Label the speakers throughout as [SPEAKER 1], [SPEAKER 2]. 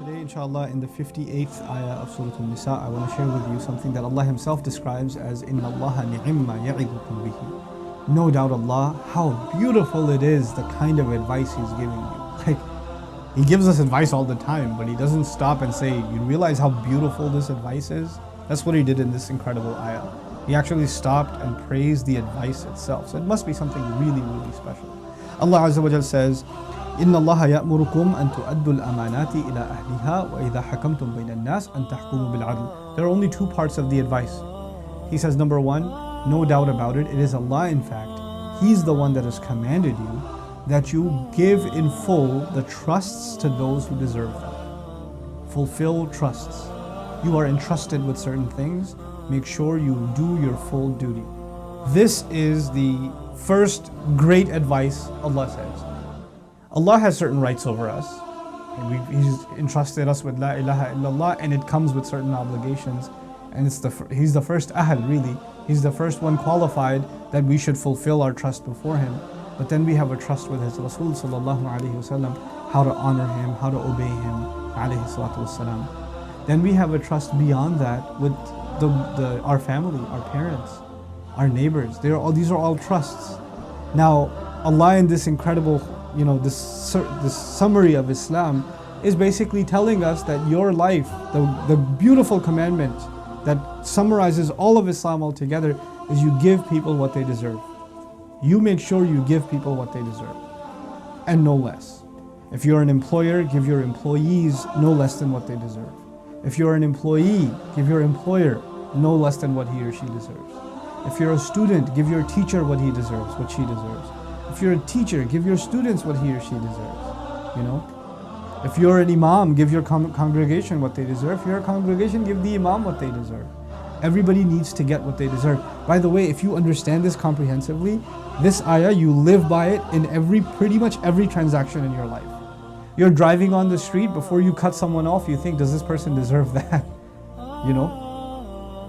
[SPEAKER 1] Today, inshallah, in the 58th ayah of Surah Al-Nisa, I want to share with you something that Allah Himself describes as Inna Allaha ni'imma ya'idukum bihi. No doubt Allah, how beautiful it is, the kind of advice He's giving you. Like, He gives us advice all the time, but He doesn't stop and say, you realize how beautiful this advice is? That's what He did in this incredible ayah. He actually stopped and praised the advice itself. So it must be something really, really special. Allah Azza wa Jal says, إن الله يأمركم أن تؤدوا الأمانات إلى أهلها وإذا حكمتم بين الناس أن تحكموا بالعدل. There are only two parts of the advice. He says, number one, no doubt about it, it is Allah in fact. He's the one that has commanded you that you give in full the trusts to those who deserve them. Fulfill trusts. You are entrusted with certain things. Make sure you do your full duty. This is the first great advice Allah says. Allah has certain rights over us. He's entrusted us with La ilaha illallah, and it comes with certain obligations. And He's the first ahl, really. He's the first one qualified that we should fulfill our trust before Him. But then we have a trust with His Rasul sallallahu alayhi wasallam, how to honor Him, how to obey Him, alayhi salatu wasalam. Then we have a trust beyond that with our family, our parents, our neighbors. These are all trusts. Now, Allah in this incredible, this summary of Islam is basically telling us that your life, the beautiful commandment that summarizes all of Islam altogether, is you give people what they deserve. You make sure you give people what they deserve, and no less. If you're an employer, give your employees no less than what they deserve. If you're an employee, give your employer no less than what he or she deserves. If you're a student, give your teacher what he deserves, what she deserves. If you're a teacher, give your students what he or she deserves. If you're an imam, give your congregation what they deserve. If you're a congregation, give the imam what they deserve. Everybody needs to get what they deserve. By the way, if you understand this comprehensively, this ayah, you live by it in pretty much every transaction in your life. You're driving on the street, before you cut someone off, you think, does this person deserve that?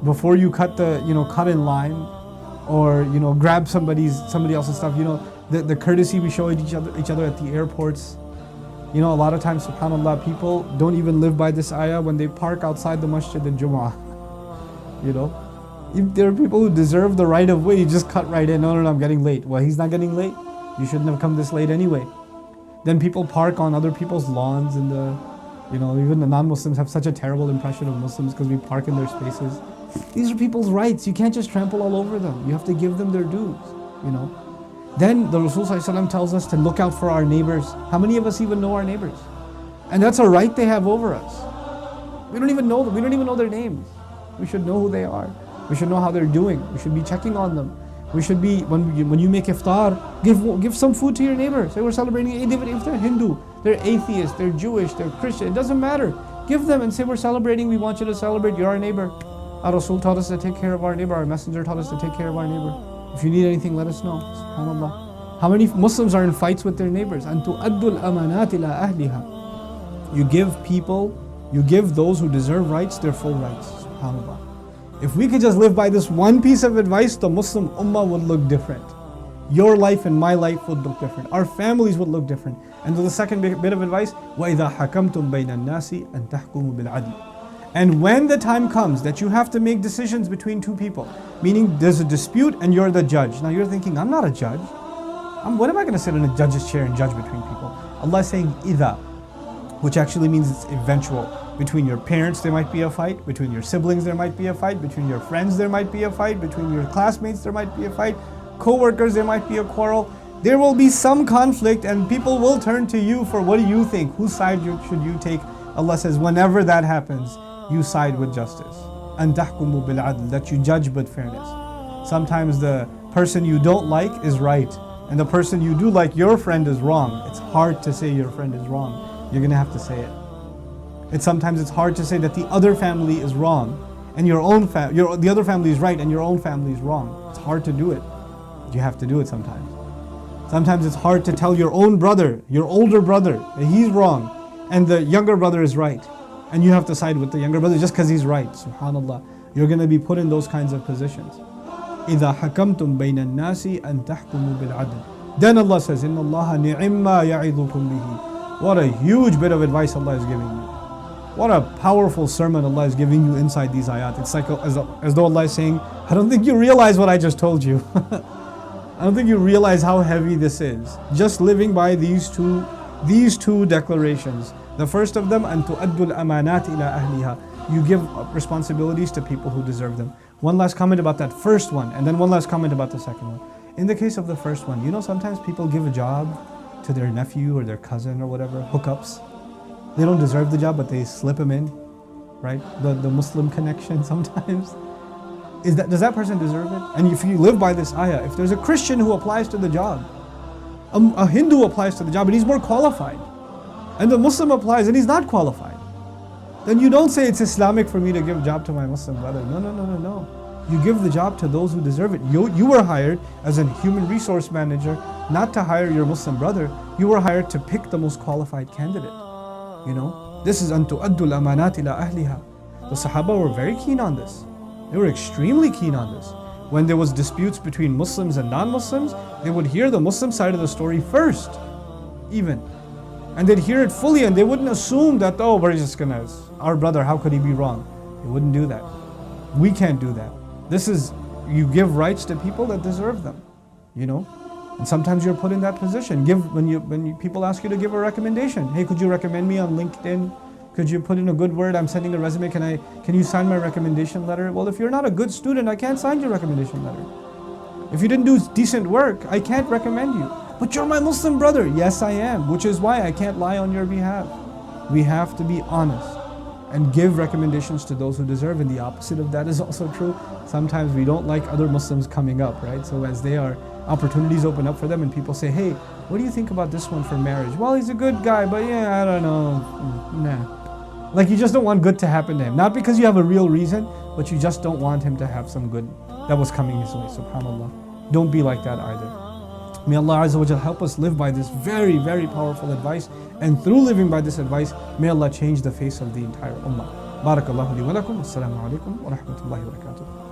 [SPEAKER 1] Before you cut cut in line, or grab somebody else's stuff, the courtesy we show each other at the airports. A lot of times, subhanAllah, people don't even live by this ayah when they park outside the masjid in Jumu'ah. If there are people who deserve the right of way, you just cut right in. No, I'm getting late. Well, he's not getting late. You shouldn't have come this late anyway. Then people park on other people's lawns, and even the non-Muslims have such a terrible impression of Muslims because we park in their spaces. These are people's rights. You can't just trample all over them. You have to give them their dues. Then the Rasul ﷺ tells us to look out for our neighbors. How many of us even know our neighbors? And that's a right they have over us. We don't even know them. We don't even know their names. We should know who they are. We should know how they're doing. We should be checking on them. We should be, when you make iftar, give some food to your neighbor. Say we're celebrating Eid, even if they're Hindu, they're atheist, they're Jewish, they're Christian, it doesn't matter. Give them and say we're celebrating, we want you to celebrate, you're our neighbor. Our Rasul taught us to take care of our neighbor, our messenger taught us to take care of our neighbor. If you need anything, let us know. SubhanAllah. How many Muslims are in fights with their neighbors? أَن تُؤَدُّوا الْأَمَانَاتِ إِلَىٰ أَهْلِهَا. You give those who deserve rights their full rights. SubhanAllah. If we could just live by this one piece of advice, the Muslim ummah would look different. Your life and my life would look different. Our families would look different. And the second bit of advice, وَإِذَا حَكَمْتُمْ بَيْنَ النَّاسِ أَن تَحْكُمُوا بِالْعَدْلِ. And when the time comes that you have to make decisions between two people, meaning there's a dispute and you're the judge. Now you're thinking, I'm not a judge. What am I going to sit in a judge's chair and judge between people? Allah is saying إِذَا, which actually means it's eventual. Between your parents there might be a fight, between your siblings there might be a fight, between your friends there might be a fight, between your classmates there might be a fight, co-workers there might be a quarrel. There will be some conflict and people will turn to you for what do you think? Whose side should you take? Allah says whenever that happens, you side with justice. أَن تَحْكُمُوا بِالْعَدْلِ, that you judge with fairness. Sometimes the person you don't like is right, and the person you do like, your friend, is wrong. It's hard to say your friend is wrong. You're going to have to say it. Sometimes it's hard to say that the other family is wrong, and the other family is right, and your own family is wrong. It's hard to do it. You have to do it sometimes. Sometimes it's hard to tell your own brother, your older brother, that he's wrong, and the younger brother is right. And you have to side with the younger brother just because he's right. SubhanAllah. You're going to be put in those kinds of positions. إِذَا حَكَمْتُمْ بَيْنَ النَّاسِ أَن تَحْكُمُوا بِالْعَدْلِ. Then Allah says, إِنَّ اللَّهَ نِعِمَّا يَعِظُكُمْ بِهِ. What a huge bit of advice Allah is giving you. What a powerful sermon Allah is giving you inside these ayat. It's like as though Allah is saying, I don't think you realize what I just told you. I don't think you realize how heavy this is. Just living by these two declarations. The first of them, أَن تُؤَدُّوا الْأَمَانَاتِ إِلَىٰ أَهْلِهَا. You give responsibilities to people who deserve them. One last comment about that first one, and then one last comment about the second one. In the case of the first one, you know sometimes people give a job to their nephew or their cousin or whatever, hookups. They don't deserve the job, but they slip him in, right? The Muslim connection sometimes. Does that person deserve it? And if you live by this ayah, if there's a Christian who applies to the job, a Hindu applies to the job and he's more qualified, and the Muslim applies and he's not qualified, then you don't say it's Islamic for me to give a job to my Muslim brother. No. You give the job to those who deserve it. You were hired as a human resource manager not to hire your Muslim brother. You were hired to pick the most qualified candidate. You know, this is أَن تُؤَدُّوا الْأَمَانَاتِ إِلَىٰ أَهْلِهَا. The Sahaba were very keen on this. They were extremely keen on this. When there was disputes between Muslims and non-Muslims, they would hear the Muslim side of the story first, even. And they'd hear it fully and they wouldn't assume that, oh, we're just gonna, our brother, how could he be wrong? They wouldn't do that. We can't do that. This is, you give rights to people that deserve them, you know? And sometimes you're put in that position. When people ask you to give a recommendation. Hey, could you recommend me on LinkedIn? Could you put in a good word? I'm sending a resume. Can you sign my recommendation letter? Well, if you're not a good student, I can't sign your recommendation letter. If you didn't do decent work, I can't recommend you. But you're my Muslim brother. Yes, I am. Which is why I can't lie on your behalf. We have to be honest and give recommendations to those who deserve. And the opposite of that is also true. Sometimes we don't like other Muslims coming up, right? So as they are, opportunities open up for them and people say, hey, what do you think about this one for marriage? Well, he's a good guy, but yeah, I don't know. Nah. Like you just don't want good to happen to him. Not because you have a real reason, but you just don't want him to have some good that was coming his way, subhanAllah. Don't be like that either. May Allah Azza wa Jal help us live by this very, very powerful advice. And through living by this advice, may Allah change the face of the entire ummah. Barakallahu li wa lakum. Assalamu alaikum wa rahmatullahi wa barakatuh.